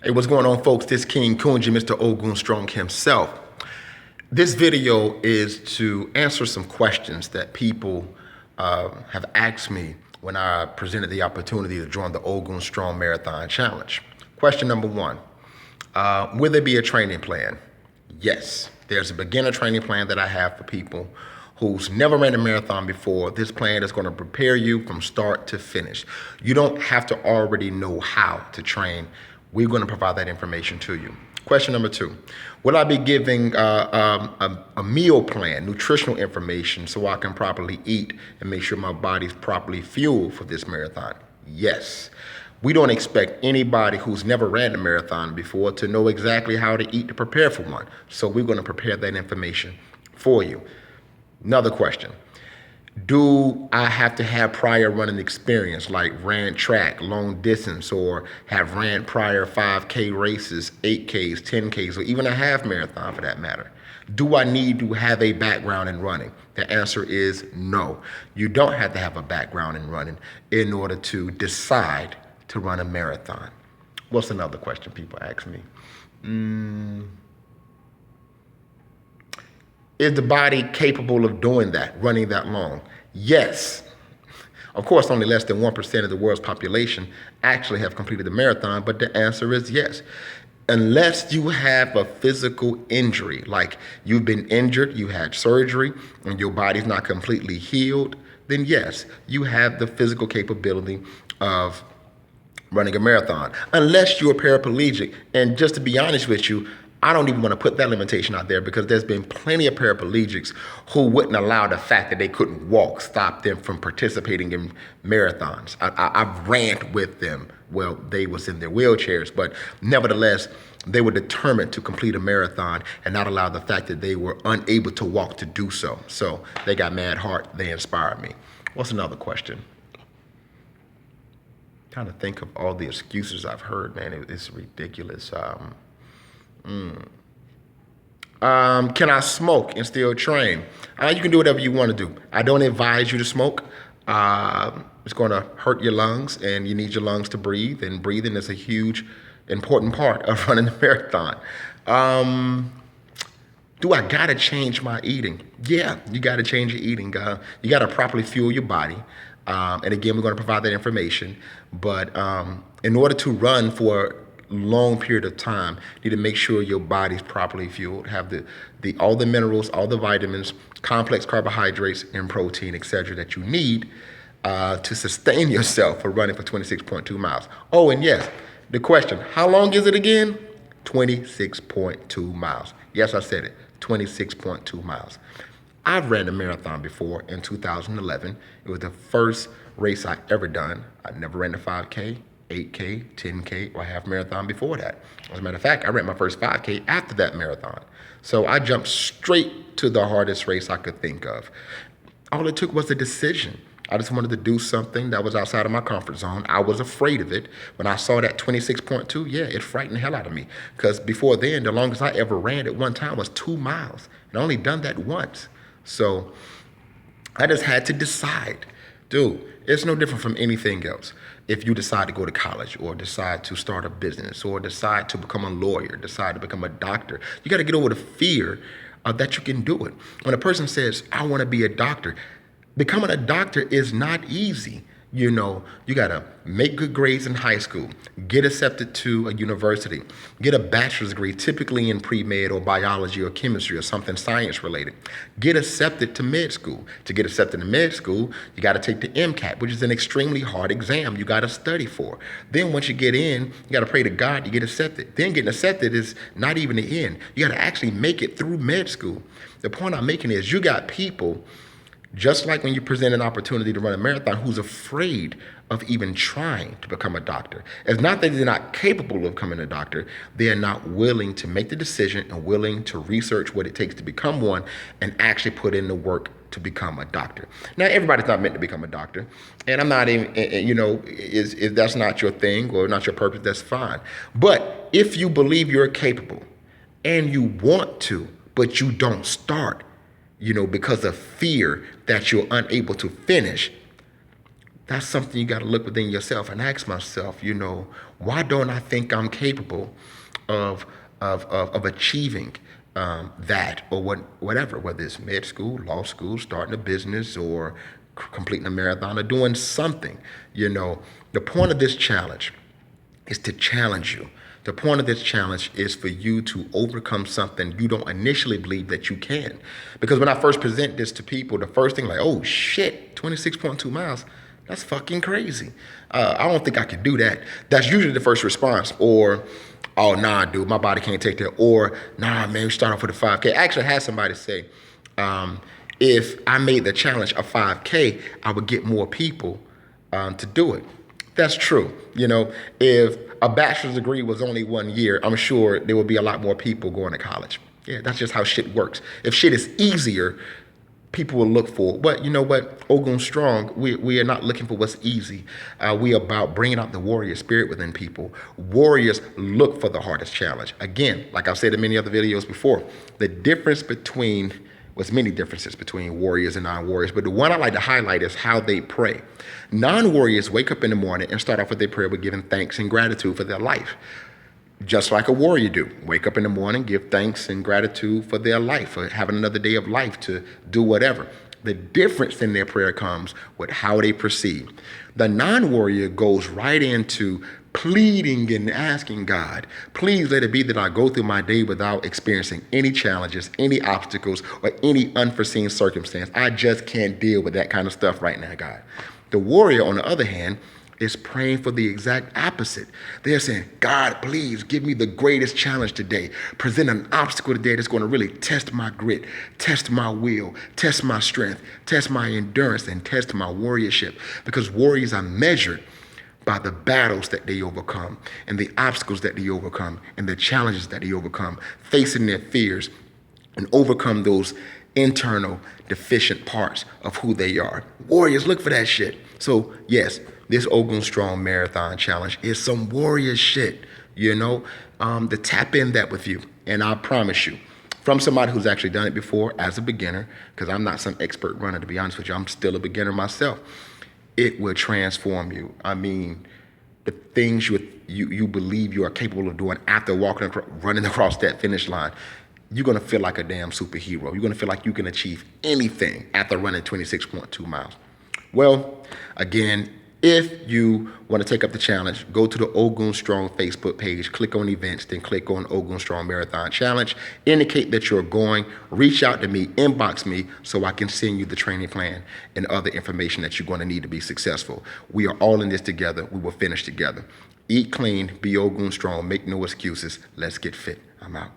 Hey, what's going on, folks? This King Kunji, Mr. Ogun Strong himself. This video is to answer some questions that people have asked me when I presented the opportunity to join the Ogun Strong Marathon Challenge. Question number one, will there be a training plan? Yes, there's a beginner training plan that I have for people who's never ran a marathon before. This plan is going to prepare you from start to finish. You don't have to already know how to train. We're going to provide that information to you. Question number two, will I be giving a meal plan, nutritional information, so I can properly eat and make sure my body's properly fueled for this marathon? Yes. We don't expect anybody who's never ran a marathon before to know exactly how to eat to prepare for one. So we're going to prepare that information for you. Another question. Do I have to have prior running experience, like ran track, long distance, or have ran prior 5K races, 8Ks, 10Ks, or even a half marathon for that matter? Do I need to have a background in running? The answer is no. You don't have to have a background in running in order to decide to run a marathon. What's another question people ask me? Is the body capable of doing that, running that long? Yes. Of course, only less than 1% of the world's population actually have completed the marathon, but the answer is yes. Unless you have a physical injury, like you've been injured, you had surgery, and your body's not completely healed, then yes, you have the physical capability of running a marathon. Unless you're paraplegic, and just to be honest with you, I don't even want to put that limitation out there because there's been plenty of paraplegics who wouldn't allow the fact that they couldn't walk stop them from participating in marathons. I've ran with them. Well, they was in their wheelchairs, but nevertheless, they were determined to complete a marathon and not allow the fact that they were unable to walk to do so. So they got mad heart. They inspired me. What's another question? Trying to think of all the excuses I've heard, man. It's ridiculous. Can I smoke and still train? You can do whatever you want to do. I don't advise you to smoke. It's going to hurt your lungs, and you need your lungs to breathe, and breathing is a huge, important part of running a marathon. Do I got to change my eating? Yeah, you got to change your eating. You got to properly fuel your body. And again, we're going to provide that information. But in order to run for long period of time, you need to make sure your body's properly fueled, have all the minerals, all the vitamins, complex carbohydrates, and protein, etc., that you need to sustain yourself for running for 26.2 miles. Oh, and yes, the question, how long is it again? 26.2 miles. Yes, I said it, 26.2 miles. I've ran a marathon before in 2011. It was the first race I ever done. I never ran a 5K. 8K, 10K, or a half marathon before that. As a matter of fact, I ran my first 5K after that marathon. So I jumped straight to the hardest race I could think of. All it took was a decision. I just wanted to do something that was outside of my comfort zone. I was afraid of it. When I saw that 26.2, yeah, it frightened the hell out of me. Because before then, the longest I ever ran at one time was 2 miles. And I only done that once. So I just had to decide. Dude, it's no different from anything else. If you decide to go to college or decide to start a business or decide to become a lawyer, decide to become a doctor, you got to get over the fear that you can do it. When a person says, I want to be a doctor, becoming a doctor is not easy. You know, you got to make good grades in high school, get accepted to a university, get a bachelor's degree, typically in pre-med or biology or chemistry or something science related. Get accepted to med school. To get accepted to med school, you got to take the MCAT, which is an extremely hard exam you got to study for. Then once you get in, you got to pray to God you get accepted. Then getting accepted is not even the end. You got to actually make it through med school. The point I'm making is you got people, just like when you present an opportunity to run a marathon, who's afraid of even trying to become a doctor. It's not that they're not capable of becoming a doctor. They are not willing to make the decision and willing to research what it takes to become one and actually put in the work to become a doctor. Now, everybody's not meant to become a doctor. And I'm not even, if that's not your thing or not your purpose, that's fine. But if you believe you're capable and you want to, but you don't start, because of fear that you're unable to finish, That's something you got to look within yourself and ask myself, why don't I think I'm capable of achieving that, or whatever, whether it's med school, law school, starting a business, or completing a marathon, or doing something. The point of this challenge is to challenge you. The point of this challenge is for you to overcome something you don't initially believe that you can. Because when I first present this to people, the first thing, like, oh shit, 26.2 miles, that's fucking crazy. I don't think I could do that. That's usually the first response. Or, oh, nah, dude, my body can't take that. Or, nah, man, we start off with a 5K. I actually had somebody say, if I made the challenge a 5K, I would get more people to do it. That's true. If a bachelor's degree was only 1 year, I'm sure there would be a lot more people going to college. Yeah, that's just how shit works. If shit is easier, people will look for it. But you know what? Ogun Strong, we are not looking for what's easy. We are about bringing out the warrior spirit within people. Warriors look for the hardest challenge. Again, like I've said in many other videos before, there's many differences between warriors and non-warriors, but the one I like to highlight is how they pray. Non-warriors wake up in the morning and start off with their prayer with giving thanks and gratitude for their life. Just like a warrior do. Wake up in the morning, give thanks and gratitude for their life, for having another day of life to do whatever. The difference in their prayer comes with how they proceed. The non-warrior goes right into pleading and asking God, please let it be that I go through my day without experiencing any challenges, any obstacles, or any unforeseen circumstance. I just can't deal with that kind of stuff right now, God. The warrior, on the other hand, is praying for the exact opposite. They're saying, God, please give me the greatest challenge today. Present an obstacle today that's going to really test my grit, test my will, test my strength, test my endurance, and test my warriorship. Because warriors are measured by the battles that they overcome, and the obstacles that they overcome, and the challenges that they overcome, facing their fears, and overcome those internal deficient parts of who they are. Warriors look for that shit. So yes, this Ogun Strong Marathon Challenge is some warrior shit, to tap in that with you. And I promise you, from somebody who's actually done it before as a beginner, because I'm not some expert runner, to be honest with you, I'm still a beginner myself, it will transform you. I mean, the things you believe you are capable of doing after running across that finish line, you're going to feel like a damn superhero. You're going to feel like you can achieve anything after running 26.2 miles. Well, again, if you want to take up the challenge, go to the Ogun Strong Facebook page, click on events, then click on Ogun Strong Marathon Challenge. Indicate that you're going, reach out to me, inbox me, so I can send you the training plan and other information that you're going to need to be successful. We are all in this together. We will finish together. Eat clean, be Ogun Strong, make no excuses. Let's get fit. I'm out.